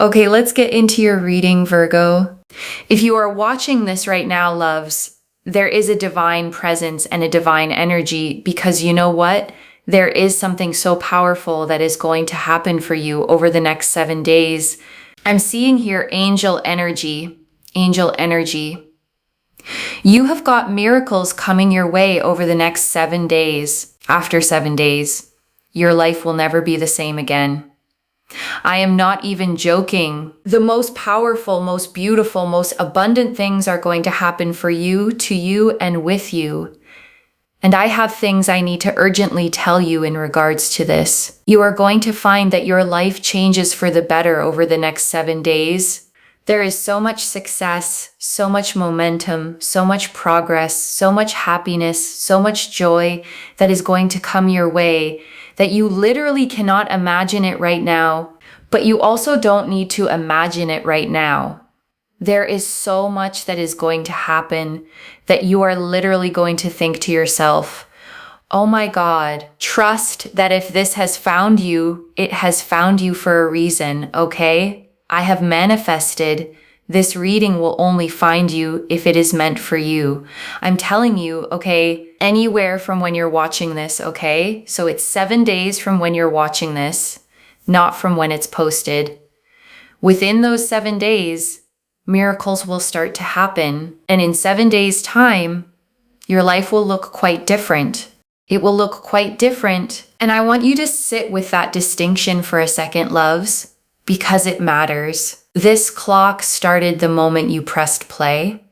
Okay, let's get into your reading, Virgo. If you are watching this right now, loves, there is a divine presence and a divine energy because you know what? There is something so powerful that is going to happen for you over the next 7 days. I'm seeing here angel energy. Angel energy. You have got miracles coming your way over the next 7 days. After 7 days, your life will never be the same again. I am not even joking. The most powerful, most beautiful, most abundant things are going to happen for you, to you, and with you. And I have things I need to urgently tell you in regards to this. You are going to find that your life changes for the better over the next 7 days. There is so much success, so much momentum, so much progress, so much happiness, so much joy that is going to come your way that you literally cannot imagine it right now, but you also don't need to imagine it right now. There is so much that is going to happen that you are literally going to think to yourself, oh my God, trust that if this has found you, it has found you for a reason, okay? I have manifested. This reading will only find you if it is meant for you. I'm telling you, okay, anywhere from when you're watching this, okay? So it's 7 days from when you're watching this, not from when it's posted. Within those 7 days, miracles will start to happen. And in 7 days' time, your life will look quite different. It will look quite different. And I want you to sit with that distinction for a second, loves, because it matters. This clock started the moment you pressed play,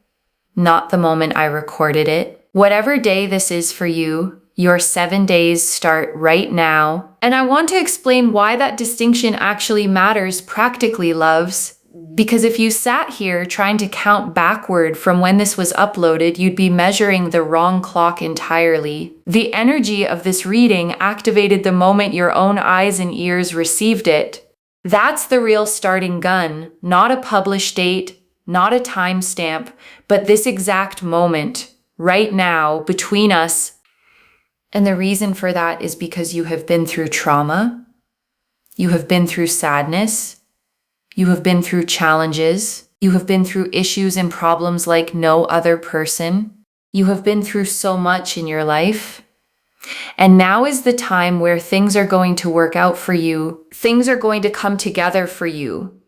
not the moment I recorded it. Whatever day this is for you, your 7 days start right now. And I want to explain why that distinction actually matters practically, loves. Because if you sat here trying to count backward from when this was uploaded, you'd be measuring the wrong clock entirely. The energy of this reading activated the moment your own eyes and ears received it. That's the real starting gun, not a published date, not a timestamp, but this exact moment, right now, between us. And the reason for that is because you have been through trauma, you have been through sadness, you have been through challenges, you have been through issues and problems like no other person. You have been through so much in your life. And now is the time where things are going to work out for you. Things are going to come together for you.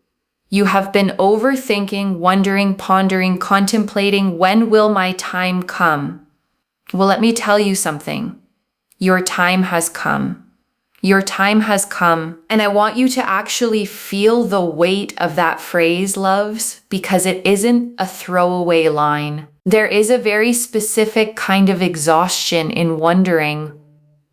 You have been overthinking, wondering, pondering, contemplating, when will my time come? Well, let me tell you something. Your time has come. Your time has come. And I want you to actually feel the weight of that phrase, loves, because it isn't a throwaway line. There is a very specific kind of exhaustion in wondering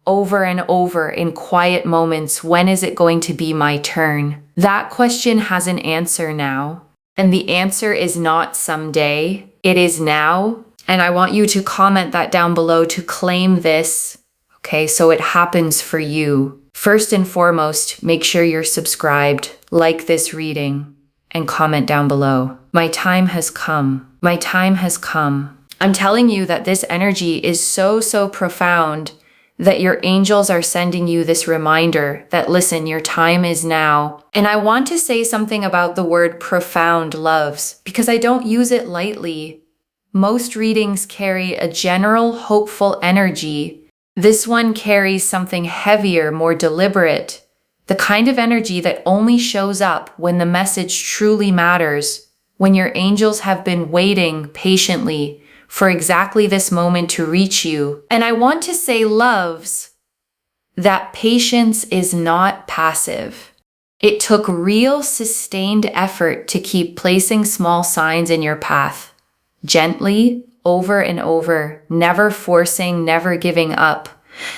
over and over in quiet moments, when is it going to be my turn? That question has an answer now. And the answer is not someday. It is now. And I want you to comment that down below to claim this. Okay, so it happens for you. First and foremost, make sure you're subscribed, like this reading, and comment down below. My time has come. My time has come. I'm telling you that this energy is so profound that your angels are sending you this reminder that, listen, your time is now. And I want to say something about the word profound, loves, because I don't use it lightly. Most readings carry a general, hopeful energy. This one carries something heavier, more deliberate, the kind of energy that only shows up when the message truly matters, when your angels have been waiting patiently for exactly this moment to reach you. And I want to say, loves, that patience is not passive. It took real sustained effort to keep placing small signs in your path, gently, over and over, never forcing, never giving up,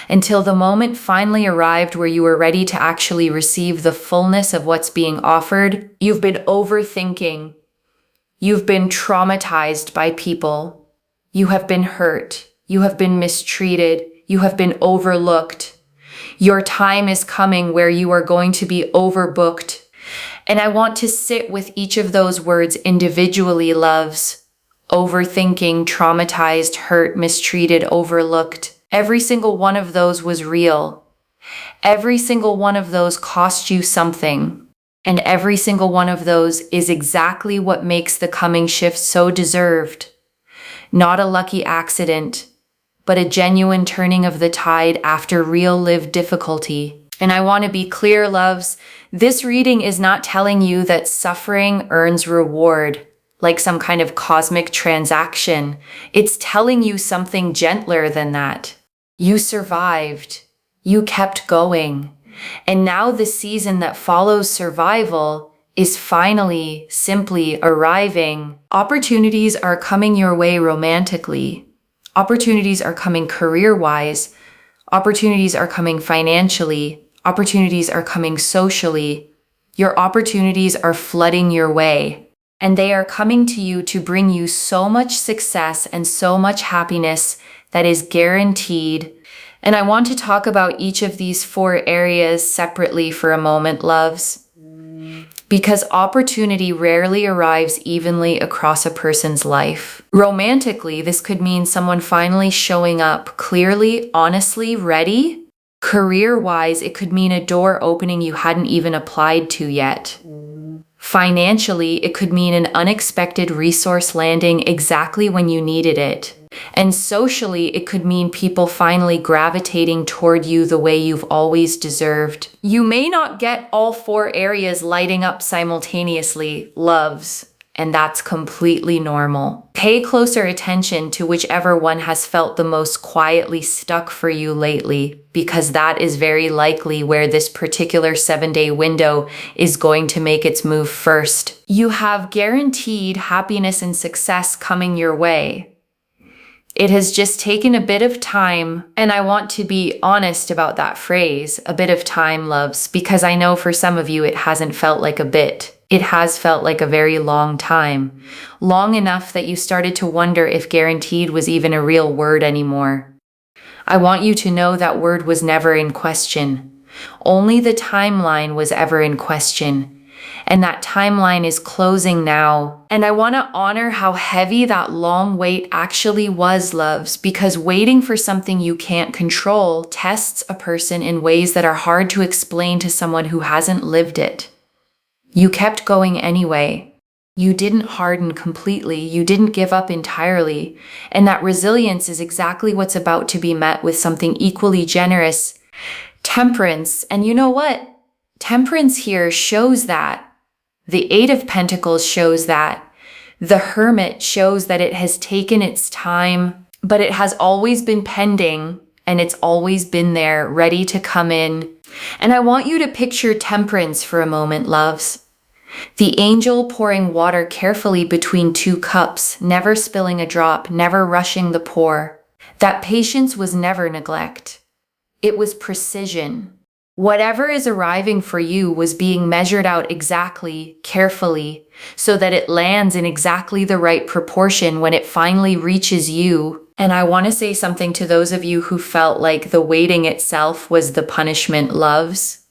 until the moment finally arrived where you were ready to actually receive the fullness of what's being offered. You've been overthinking. You've been traumatized by people. You have been hurt. You have been mistreated. You have been overlooked. Your time is coming where you are going to be overbooked. And I want to sit with each of those words individually, loves. Overthinking, traumatized, hurt, mistreated, overlooked. Every single one of those was real. Every single one of those cost you something. And every single one of those is exactly what makes the coming shift so deserved. Not a lucky accident, but a genuine turning of the tide after real lived difficulty. And I want to be clear, loves, this reading is not telling you that suffering earns reward, like some kind of cosmic transaction. It's telling you something gentler than that. You survived. You kept going. And now the season that follows survival is finally simply arriving. Opportunities are coming your way romantically. Opportunities are coming career-wise. Opportunities are coming financially. Opportunities are coming socially. Your opportunities are flooding your way. And they are coming to you to bring you so much success and so much happiness that is guaranteed. And I want to talk about each of these 4 areas separately for a moment, loves. Because opportunity rarely arrives evenly across a person's life. Romantically, this could mean someone finally showing up clearly, honestly, ready. Career-wise, it could mean a door opening you hadn't even applied to yet. Financially, it could mean an unexpected resource landing exactly when you needed it. And socially, it could mean people finally gravitating toward you the way you've always deserved. You may not get all 4 areas lighting up simultaneously, loves, and that's completely normal. Pay closer attention to whichever one has felt the most quietly stuck for you lately, because that is very likely where this particular 7-day window is going to make its move first. You have guaranteed happiness and success coming your way. It has just taken a bit of time, and I want to be honest about that phrase, a bit of time, loves, because I know for some of you it hasn't felt like a bit. It has felt like a very long time. Long enough that you started to wonder if guaranteed was even a real word anymore. I want you to know that word was never in question. Only the timeline was ever in question. And that timeline is closing now. And I want to honor how heavy that long wait actually was, loves, because waiting for something you can't control tests a person in ways that are hard to explain to someone who hasn't lived it. You kept going anyway. You didn't harden completely. You didn't give up entirely. And that resilience is exactly what's about to be met with something equally generous. Temperance. And you know what? Temperance here shows that. The 8 of Pentacles shows that. The Hermit shows that it has taken its time, but it has always been pending, and it's always been there, ready to come in. And I want you to picture Temperance for a moment, loves. The angel pouring water carefully between 2 cups, never spilling a drop, never rushing the pour. That patience was never neglect. It was precision. Whatever is arriving for you was being measured out exactly, carefully, so that it lands in exactly the right proportion when it finally reaches you. And I want to say something to those of you who felt like the waiting itself was the punishment, loves,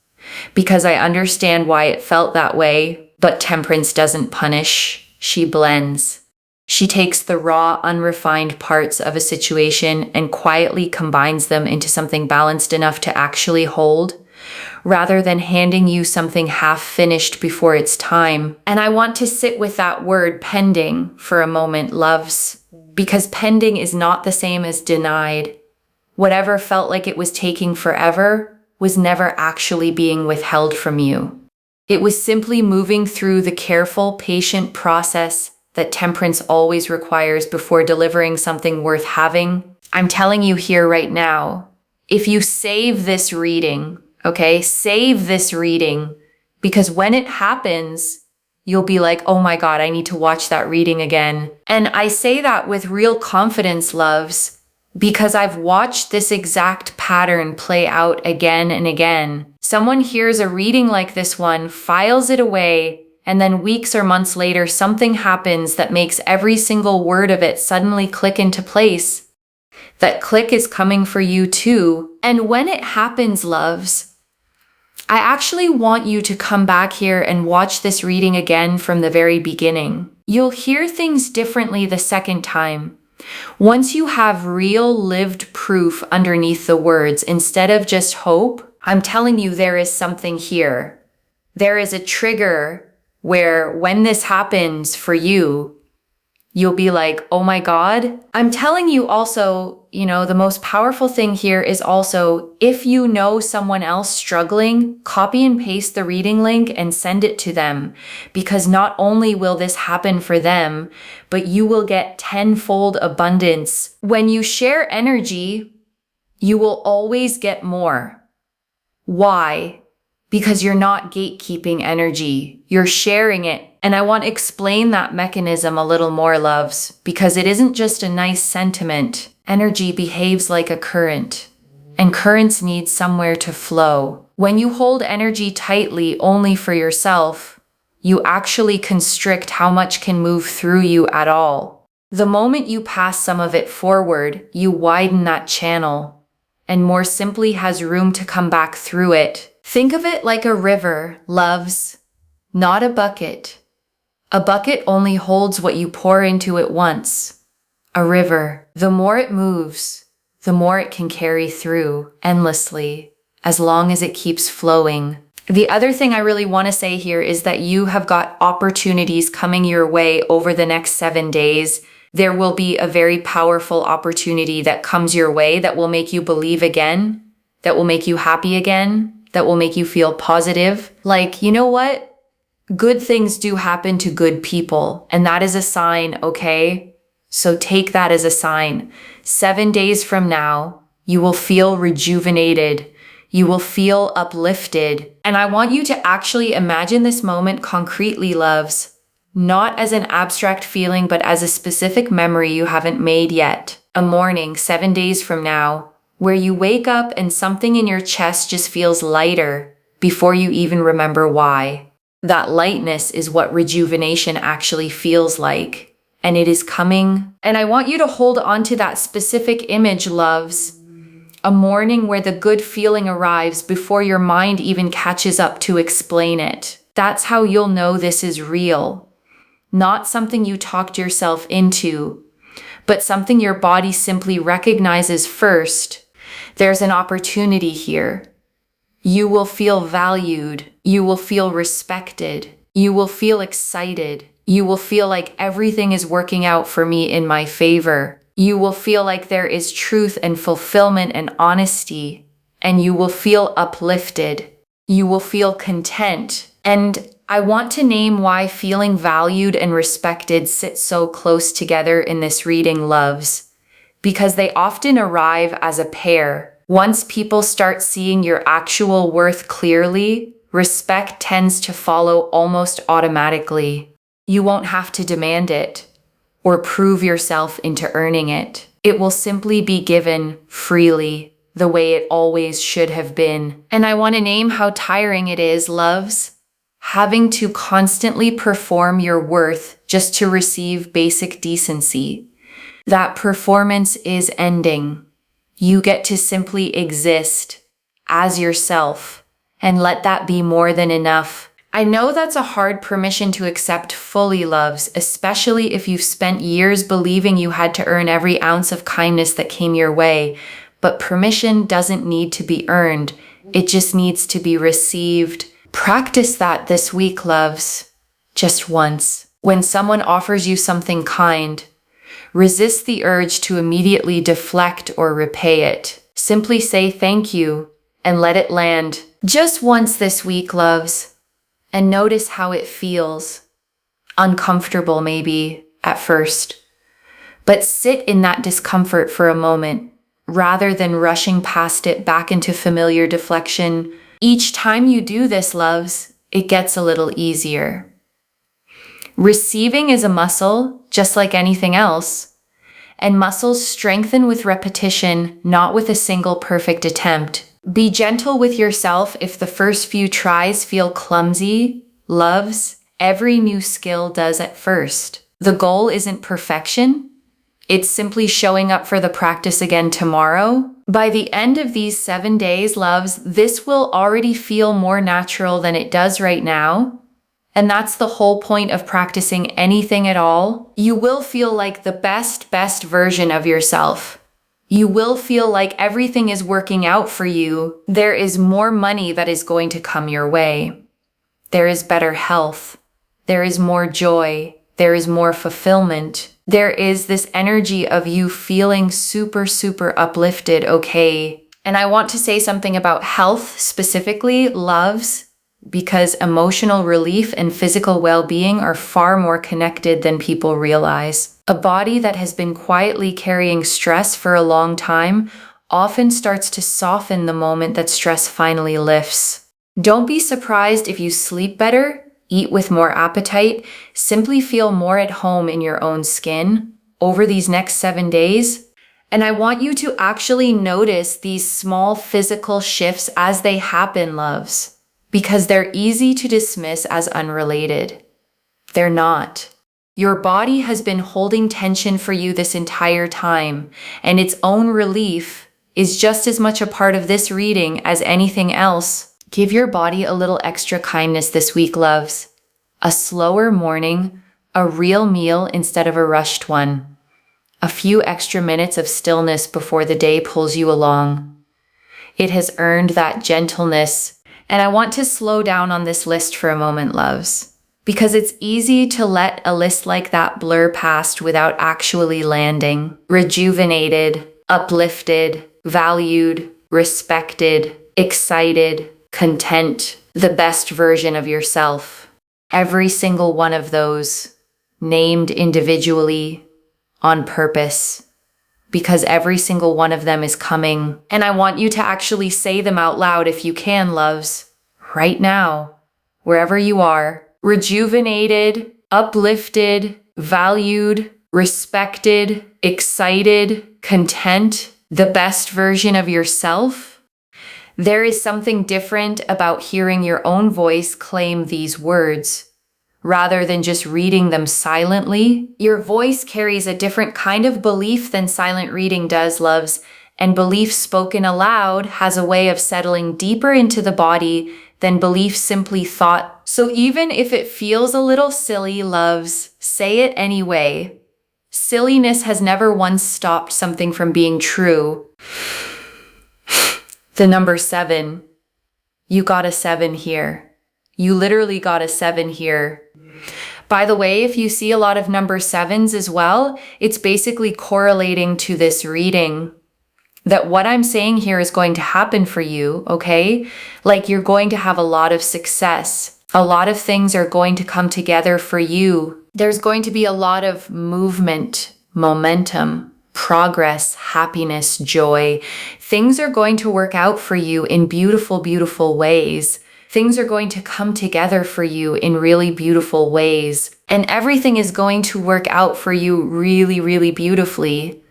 because I understand why it felt that way, but Temperance doesn't punish, she blends. She takes the raw, unrefined parts of a situation and quietly combines them into something balanced enough to actually hold, rather than handing you something half-finished before its time. And I want to sit with that word pending for a moment, loves, because pending is not the same as denied. Whatever felt like it was taking forever was never actually being withheld from you. It was simply moving through the careful, patient process that Temperance always requires before delivering something worth having. I'm telling you here right now, if you save this reading, okay, save this reading, because when it happens, you'll be like, oh my God, I need to watch that reading again. And I say that with real confidence, loves, because I've watched this exact pattern play out again and again. Someone hears a reading like this one, files it away, and then weeks or months later, something happens that makes every single word of it suddenly click into place. That click is coming for you too. And when it happens, loves, I actually want you to come back here and watch this reading again from the very beginning. You'll hear things differently the second time. Once you have real lived proof underneath the words, instead of just hope, I'm telling you there is something here. there is a trigger where when this happens for you, you'll be like, oh my God. I'm telling you also, the most powerful thing here is also, if you know someone else struggling, copy and paste the reading link and send it to them, because not only will this happen for them, but you will get tenfold abundance. When you share energy, you will always get more. Why? Because you're not gatekeeping energy. You're sharing it. And I want to explain that mechanism a little more, loves, because it isn't just a nice sentiment. Energy behaves like a current, and currents need somewhere to flow. When you hold energy tightly only for yourself, you actually constrict how much can move through you at all. The moment you pass some of it forward, you widen that channel, and more simply has room to come back through it. Think of it like a river, loves, not a bucket. A bucket only holds what you pour into it once. A river, the more it moves, the more it can carry through endlessly, as long as it keeps flowing. The other thing I really want to say here is that you have got opportunities coming your way over the next 7 days. There will be a very powerful opportunity that comes your way that will make you believe again, that will make you happy again, that will make you feel positive. Like, you know what? Good things do happen to good people, and that is a sign, okay? So take that as a sign. 7 days from now, you will feel rejuvenated. You will feel uplifted. And I want you to actually imagine this moment concretely, loves, not as an abstract feeling, but as a specific memory you haven't made yet. A morning 7 days from now, where you wake up and something in your chest just feels lighter before you even remember why. That lightness is what rejuvenation actually feels like, and it is coming. And I want you to hold on to that specific image, loves. A morning where the good feeling arrives before your mind even catches up to explain it. That's how you'll know this is real. Not something you talked yourself into, but something your body simply recognizes first. There's an opportunity here. You will feel valued. You will feel respected. You will feel excited. You will feel like everything is working out for me in my favor. You will feel like there is truth and fulfillment and honesty. And you will feel uplifted. You will feel content. And I want to name why feeling valued and respected sit so close together in this reading, loves. Because they often arrive as a pair. Once people start seeing your actual worth clearly, respect tends to follow almost automatically. You won't have to demand it or prove yourself into earning it. It will simply be given freely, the way it always should have been. And I want to name how tiring it is, loves, having to constantly perform your worth just to receive basic decency. That performance is ending. You get to simply exist as yourself and let that be more than enough. I know that's a hard permission to accept fully, loves, especially if you've spent years believing you had to earn every ounce of kindness that came your way. But permission doesn't need to be earned. It just needs to be received. Practice that this week, loves. Just once. When someone offers you something kind, resist the urge to immediately deflect or repay it. Simply say thank you and let it land. Just once this week, loves. And notice how it feels. Uncomfortable maybe at first. But sit in that discomfort for a moment, rather than rushing past it back into familiar deflection. Each time you do this, loves, it gets a little easier. Receiving is a muscle, just like anything else. And muscles strengthen with repetition, not with a single perfect attempt. Be gentle with yourself if the first few tries feel clumsy, loves. Every new skill does at first. The goal isn't perfection. It's simply showing up for the practice again tomorrow. By the end of these 7 days, loves, this will already feel more natural than it does right now. And that's the whole point of practicing anything at all. You will feel like the best version of yourself. You will feel like everything is working out for you. There is more money that is going to come your way. There is better health. There is more joy. There is more fulfillment. There is this energy of you feeling super, super uplifted, okay? And I want to say something about health specifically, loves, because emotional relief and physical well-being are far more connected than people realize. A body that has been quietly carrying stress for a long time often starts to soften the moment that stress finally lifts. Don't be surprised if you sleep better, eat with more appetite, simply feel more at home in your own skin over these next 7 days. And I want you to actually notice these small physical shifts as they happen, loves, because they're easy to dismiss as unrelated. They're not. Your body has been holding tension for you this entire time, and its own relief is just as much a part of this reading as anything else. Give your body a little extra kindness this week, loves. A slower morning, a real meal instead of a rushed one. A few extra minutes of stillness before the day pulls you along. It has earned that gentleness. And I want to slow down on this list for a moment, loves, because it's easy to let a list like that blur past without actually landing. Rejuvenated, uplifted, valued, respected, excited, content, the best version of yourself. Every single one of those, named individually, on purpose, because every single one of them is coming. And I want you to actually say them out loud if you can, loves, right now, wherever you are. Rejuvenated, uplifted, valued, respected, excited, content, the best version of yourself. There is something different about hearing your own voice claim these words, rather than just reading them silently. Your voice carries a different kind of belief than silent reading does, loves, and belief spoken aloud has a way of settling deeper into the body than belief simply thought. So even if it feels a little silly, loves, say it anyway. Silliness has never once stopped something from being true. The number 7. You got a 7 here. You literally got a 7 here. By the way, if you see a lot of number 7s as well, it's basically correlating to this reading that what I'm saying here is going to happen for you, okay? Like you're going to have a lot of success. A lot of things are going to come together for you. There's going to be a lot of movement, momentum, progress, happiness, joy. Things are going to work out for you in beautiful, beautiful ways. Things are going to come together for you in really beautiful ways. And everything is going to work out for you really, really beautifully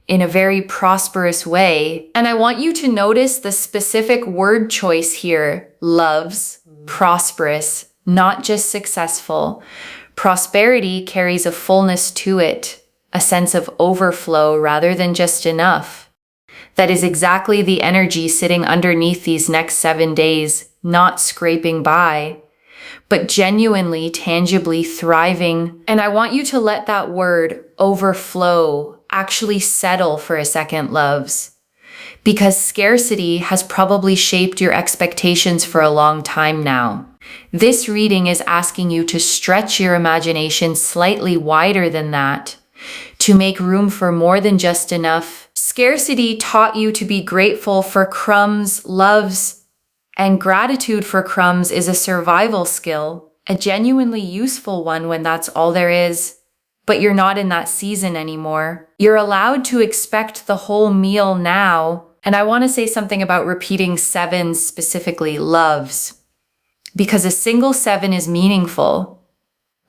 in a very prosperous way. And I want you to notice the specific word choice here, loves, prosperous, not just successful. Prosperity carries a fullness to it, a sense of overflow rather than just enough. That is exactly the energy sitting underneath these next 7 days, not scraping by, but genuinely, tangibly thriving. And I want you to let that word overflow actually settle for a second, loves, because scarcity has probably shaped your expectations for a long time now. This reading is asking you to stretch your imagination slightly wider than that, to make room for more than just enough. Scarcity taught you to be grateful for crumbs, loves, and gratitude for crumbs is a survival skill, a genuinely useful one when that's all there is. But you're not in that season anymore. You're allowed to expect the whole meal now. And I want to say something about repeating 7s, specifically loves, because a single 7 is meaningful,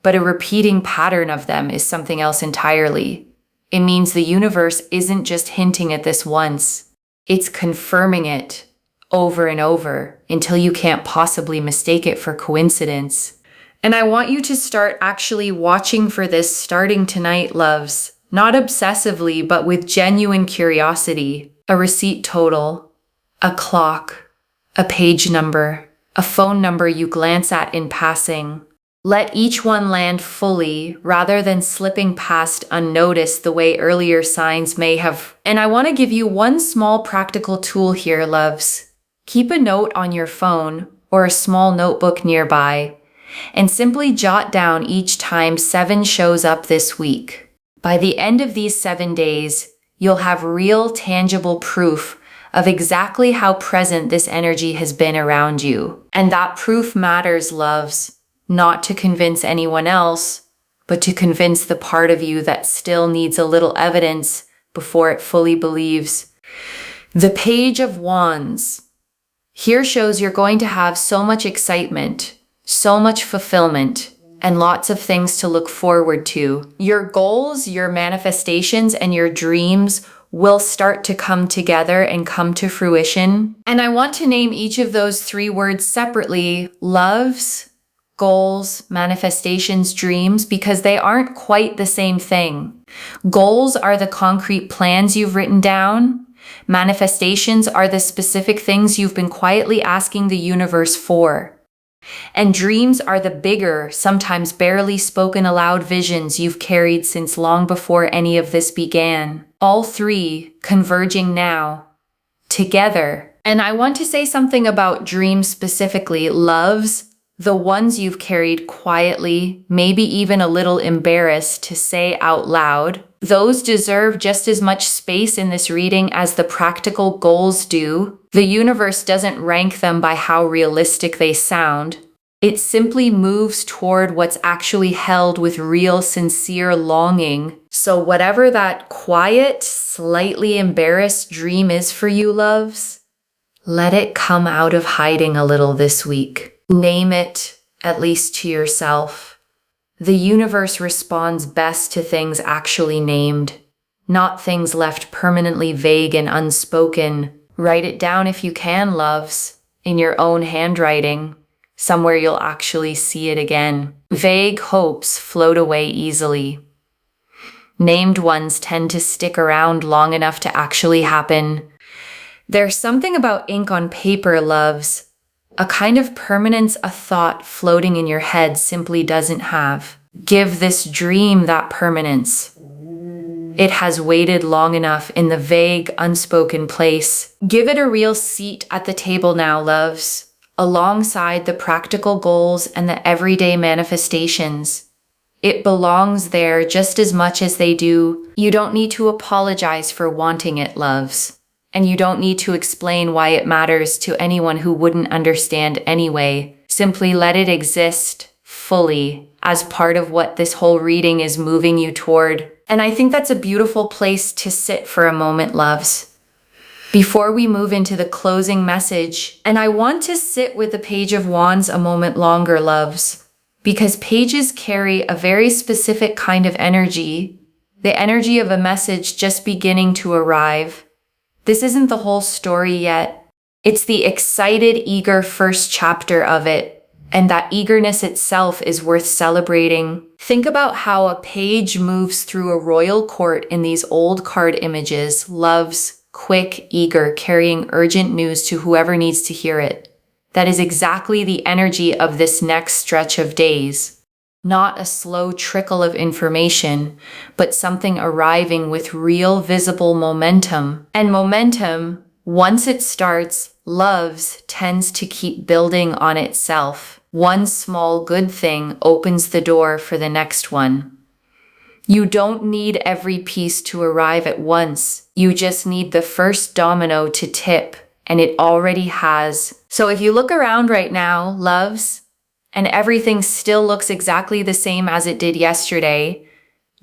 but a repeating pattern of them is something else entirely. It means the universe isn't just hinting at this once. It's confirming it over and over until you can't possibly mistake it for coincidence. And I want you to start actually watching for this starting tonight, loves. Not obsessively, but with genuine curiosity. A receipt total, a clock, a page number, a phone number you glance at in passing. Let each one land fully rather than slipping past unnoticed the way earlier signs may have. And I want to give you one small practical tool here, loves. Keep a note on your phone or a small notebook nearby. and simply jot down each time 7 shows up this week. By the end of these 7 days, you'll have real, tangible proof of exactly how present this energy has been around you. And that proof matters, loves, not to convince anyone else, but to convince the part of you that still needs a little evidence before it fully believes. The Page of Wands. Here shows you're going to have so much excitement, so much fulfillment, and lots of things to look forward to. Your goals, your manifestations, and your dreams will start to come together and come to fruition. And I want to name each of those 3 words separately: loves, goals, manifestations, dreams, because they aren't quite the same thing. Goals are the concrete plans you've written down. Manifestations are the specific things you've been quietly asking the universe for. And dreams are the bigger, sometimes barely spoken aloud visions you've carried since long before any of this began. All 3 converging now, together. And I want to say something about dreams specifically. Loves, the ones you've carried quietly, maybe even a little embarrassed to say out loud. Those deserve just as much space in this reading as the practical goals do. The universe doesn't rank them by how realistic they sound. It simply moves toward what's actually held with real, sincere longing. So whatever that quiet, slightly embarrassed dream is for you, loves, let it come out of hiding a little this week. Name it, at least to yourself. The universe responds best to things actually named, not things left permanently vague and unspoken. Write it down if you can, loves, in your own handwriting, somewhere you'll actually see it again. Vague hopes float away easily. Named ones tend to stick around long enough to actually happen. There's something about ink on paper, loves, a kind of permanence a thought floating in your head simply doesn't have. Give this dream that permanence. It has waited long enough in the vague, unspoken place. Give it a real seat at the table now, loves, alongside the practical goals and the everyday manifestations. It belongs there just as much as they do. You don't need to apologize for wanting it, loves. And you don't need to explain why it matters to anyone who wouldn't understand anyway. Simply let it exist fully as part of what this whole reading is moving you toward. And I think that's a beautiful place to sit for a moment, loves, before we move into the closing message. And I want to sit with the Page of Wands a moment longer, loves, because pages carry a very specific kind of energy, the energy of a message just beginning to arrive. This isn't the whole story yet. It's the excited, eager first chapter of it, and that eagerness itself is worth celebrating. Think about how a page moves through a royal court in these old card images, loves, quick, eager, carrying urgent news to whoever needs to hear it. That is exactly the energy of this next stretch of days. Not a slow trickle of information, but something arriving with real visible momentum. And momentum, once it starts, loves, tends to keep building on itself. One small good thing opens the door for the next one. You don't need every piece to arrive at once. You just need the first domino to tip, and it already has. So if you look around right now, loves, and everything still looks exactly the same as it did yesterday,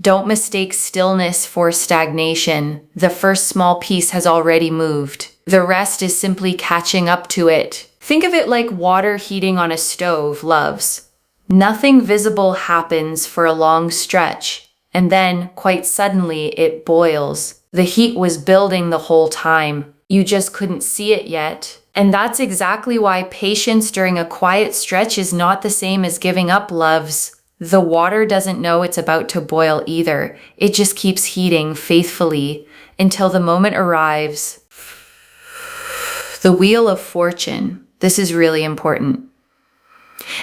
don't mistake stillness for stagnation. The first small piece has already moved. The rest is simply catching up to it. Think of it like water heating on a stove, loves. Nothing visible happens for a long stretch, and then, quite suddenly, it boils. The heat was building the whole time. You just couldn't see it yet. And that's exactly why patience during a quiet stretch is not the same as giving up, loves. The water doesn't know it's about to boil either. It just keeps heating faithfully until the moment arrives. The Wheel of Fortune. This is really important.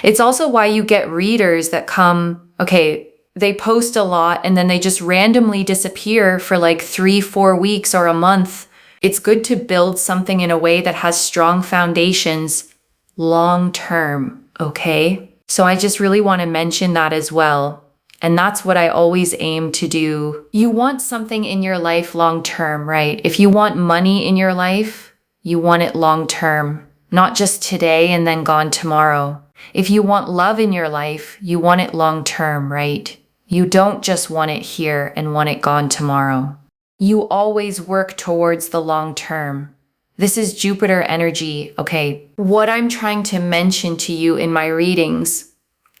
It's also why you get readers that come, they post a lot and then they just randomly disappear for like 3-4 weeks or a month. It's good to build something in a way that has strong foundations long term, okay? So I just really want to mention that as well. And that's what I always aim to do. You want something in your life long term, right? If you want money in your life, you want it long term, not just today and then gone tomorrow. If you want love in your life, you want it long term, right? You don't just want it here and want it gone tomorrow. You always work towards the long term. This is Jupiter energy, okay? What I'm trying to mention to you in my readings,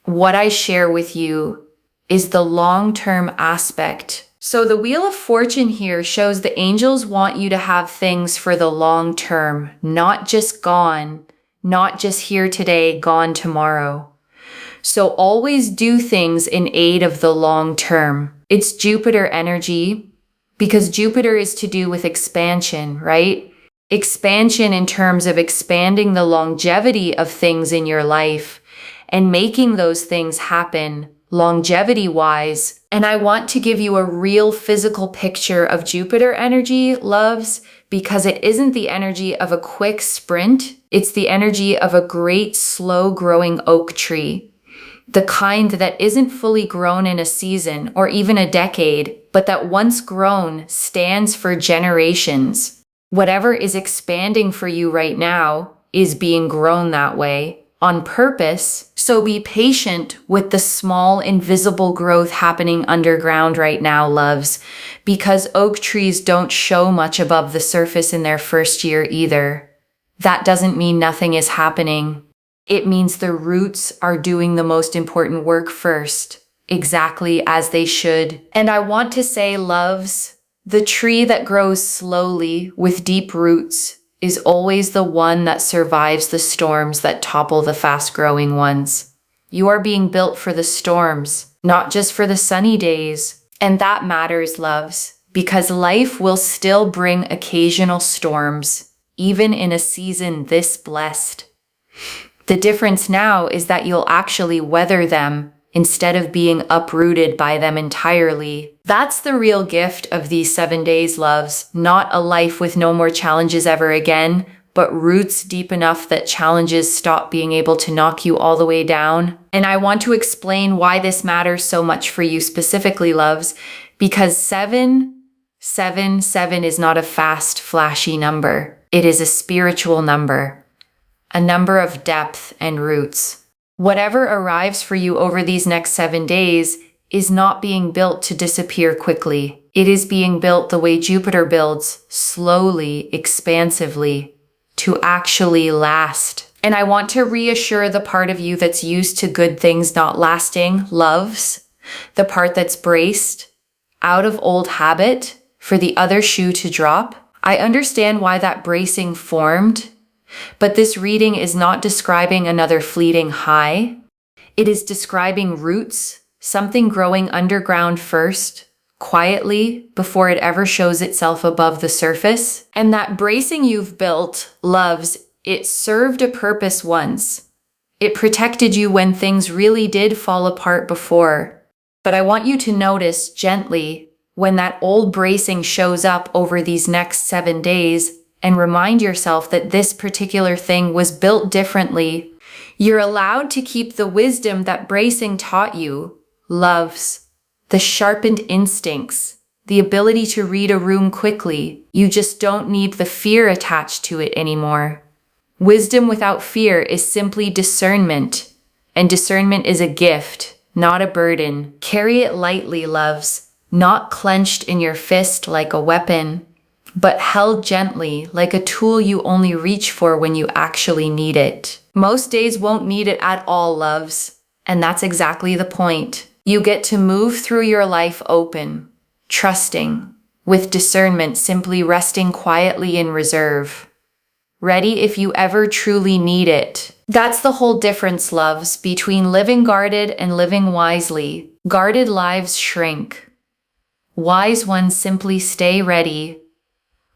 what I share with you is the long-term aspect. So the Wheel of Fortune here shows the angels want you to have things for the long term, not just gone, not just here today, gone tomorrow. So always do things in aid of the long term. It's Jupiter energy because Jupiter is to do with expansion, right? Expansion in terms of expanding the longevity of things in your life and making those things happen longevity-wise. And I want to give you a real physical picture of Jupiter energy, loves, because it isn't the energy of a quick sprint. It's the energy of a great slow-growing oak tree. The kind that isn't fully grown in a season or even a decade, but that once grown stands for generations. Whatever is expanding for you right now is being grown that way on purpose. So be patient with the small invisible growth happening underground right now, loves, because oak trees don't show much above the surface in their first year either. That doesn't mean nothing is happening. It means the roots are doing the most important work first, exactly as they should. And I want to say, loves, the tree that grows slowly with deep roots is always the one that survives the storms that topple the fast-growing ones. You are being built for the storms, not just for the sunny days. And that matters, loves, because life will still bring occasional storms, even in a season this blessed. The difference now is that you'll actually weather them instead of being uprooted by them entirely. That's the real gift of these 7 days, loves. Not a life with no more challenges ever again, but roots deep enough that challenges stop being able to knock you all the way down. And I want to explain why this matters so much for you specifically, loves, because 777 is not a fast, flashy number. It is a spiritual number, a number of depth and roots. Whatever arrives for you over these next 7 days is not being built to disappear quickly. It is being built the way Jupiter builds, slowly, expansively, to actually last. And I want to reassure the part of you that's used to good things not lasting, loves, the part that's braced, out of old habit, for the other shoe to drop. I understand why that bracing formed, but this reading is not describing another fleeting high. It is describing roots, something growing underground first, quietly, before it ever shows itself above the surface. And that bracing you've built, loves, it served a purpose once. It protected you when things really did fall apart before. But I want you to notice gently when that old bracing shows up over these next 7 days, and remind yourself that this particular thing was built differently. You're allowed to keep the wisdom that bracing taught you, loves, the sharpened instincts, the ability to read a room quickly. You just don't need the fear attached to it anymore. Wisdom without fear is simply discernment, and discernment is a gift, not a burden. Carry it lightly, loves, not clenched in your fist like a weapon, but held gently like a tool you only reach for when you actually need it. Most days won't need it at all, loves, and that's exactly the point. You get to move through your life open, trusting, with discernment, simply resting quietly in reserve, ready if you ever truly need it. That's the whole difference, loves, between living guarded and living wisely. Guarded lives shrink. Wise ones simply stay ready,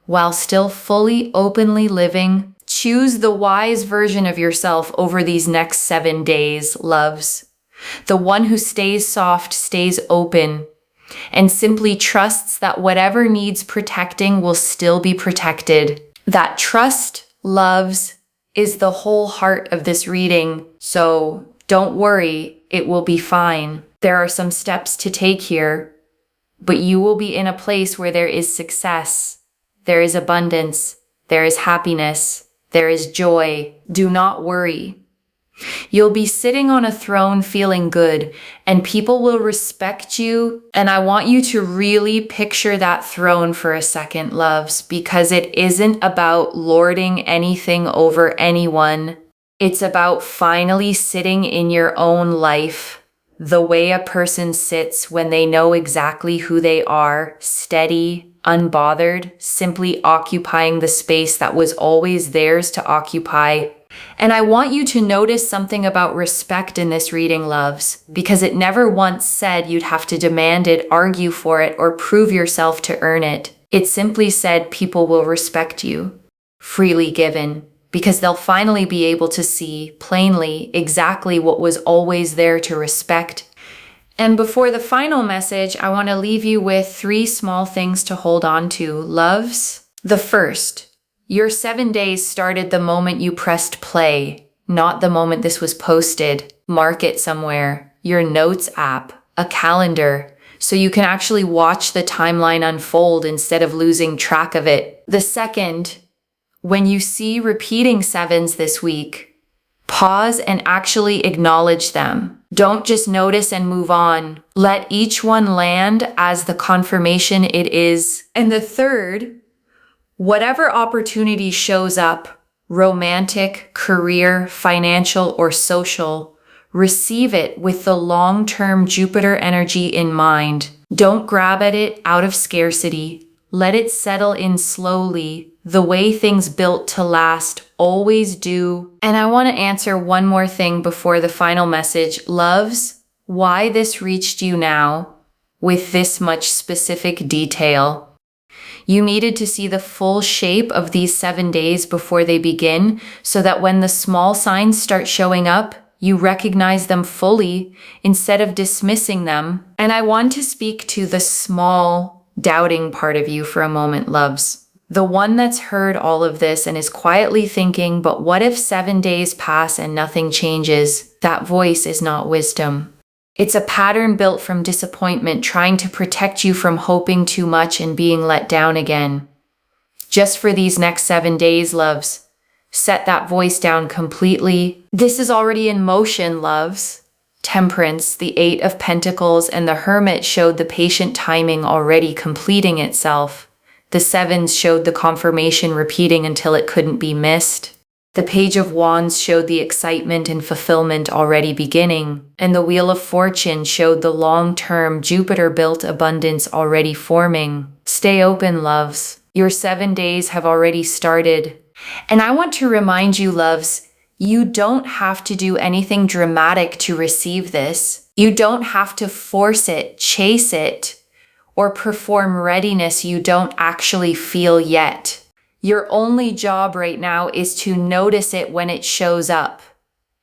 while still fully, openly living. Choose the wise version of yourself over these next 7 days, loves. The one who stays soft, stays open, and simply trusts that whatever needs protecting will still be protected. That trust, loves, is the whole heart of this reading. So Don't worry, it will be fine. There are some steps to take here, but you will be in a place where there is success, there is abundance, there is happiness, there is joy. Do not worry. You'll be sitting on a throne feeling good, and people will respect you. And I want you to really picture that throne for a second, loves, because it isn't about lording anything over anyone. It's about finally sitting in your own life the way a person sits when they know exactly who they are, steady, unbothered, simply occupying the space that was always theirs to occupy. And I want you to notice something about respect in this reading, loves, because it never once said you'd have to demand it, argue for it, or prove yourself to earn it. It simply said people will respect you, freely given, because they'll finally be able to see plainly exactly what was always there to respect. And before the final message, I want to leave you with 3 small things to hold on to, loves. The first, your 7 days started the moment you pressed play, not the moment this was posted. Mark it somewhere, your notes app, a calendar, so you can actually watch the timeline unfold instead of losing track of it. The second, when you see repeating 7s this week, pause and actually acknowledge them. Don't just notice and move on. Let each one land as the confirmation it is. And the third, whatever opportunity shows up, romantic, career, financial, or social, receive it with the long-term Jupiter energy in mind. Don't grab at it out of scarcity. Let it settle in slowly, the way things built to last always do. And I want to answer one more thing before the final message. Loves, why this reached you now with this much specific detail. You needed to see the full shape of these 7 days before they begin, so that when the small signs start showing up, you recognize them fully instead of dismissing them. And I want to speak to the small, doubting part of you for a moment, loves. The one that's heard all of this and is quietly thinking, but what if 7 days pass and nothing changes? That voice is not wisdom. It's a pattern built from disappointment, trying to protect you from hoping too much and being let down again. Just for these next 7 days, loves, set that voice down completely. This is already in motion, loves. Temperance, the 8 of Pentacles, and the Hermit showed the patient timing already completing itself. The 7s showed the confirmation repeating until it couldn't be missed. The Page of Wands showed the excitement and fulfillment already beginning, and the Wheel of Fortune showed the long-term Jupiter-built abundance already forming. Stay open, loves. Your 7 days have already started. And I want to remind you, loves, you don't have to do anything dramatic to receive this. You don't have to force it, chase it, or perform readiness you don't actually feel yet. Your only job right now is to notice it when it shows up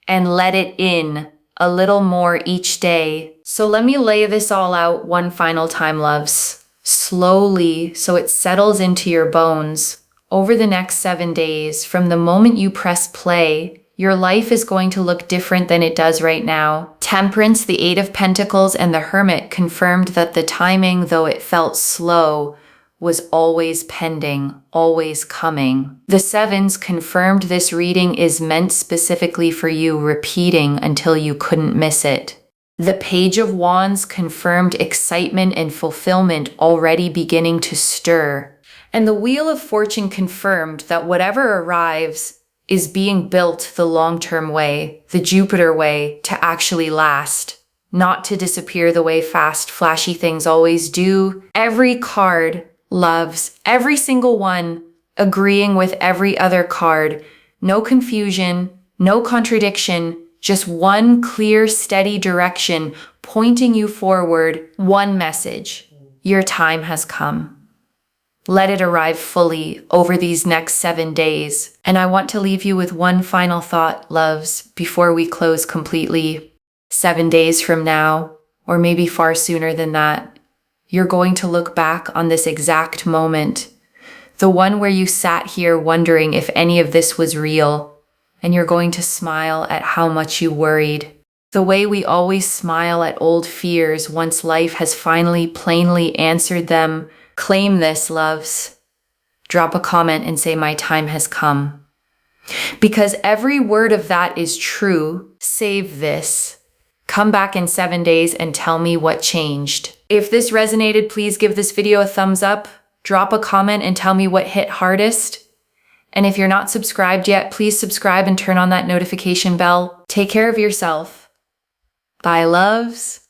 and let it in a little more each day. So let me lay this all out one final time, loves. Slowly, so it settles into your bones. Over the next 7 days, from the moment you press play, your life is going to look different than it does right now. Temperance, the 8 of Pentacles, and the Hermit confirmed that the timing, though it felt slow, was always pending, always coming. The 7s confirmed this reading is meant specifically for you, repeating until you couldn't miss it. The Page of Wands confirmed excitement and fulfillment already beginning to stir. And the Wheel of Fortune confirmed that whatever arrives is being built the long-term way, the Jupiter way, to actually last, not to disappear the way fast, flashy things always do. Every card, loves, every single one, agreeing with every other card. No confusion, no contradiction, just one clear, steady direction pointing you forward. One message: your time has come. Let it arrive fully over these next 7 days. And I want to leave you with one final thought, loves, before we close completely. 7 days from now, or maybe far sooner than that, you're going to look back on this exact moment, the one where you sat here wondering if any of this was real, and you're going to smile at how much you worried. The way we always smile at old fears once life has finally plainly answered them. Claim this, loves. Drop a comment and say, my time has come. Because every word of that is true. Save this. Come back in 7 days and tell me what changed. If this resonated, please give this video a thumbs up. Drop a comment and tell me what hit hardest. And if you're not subscribed yet, please subscribe and turn on that notification bell. Take care of yourself. Bye, loves.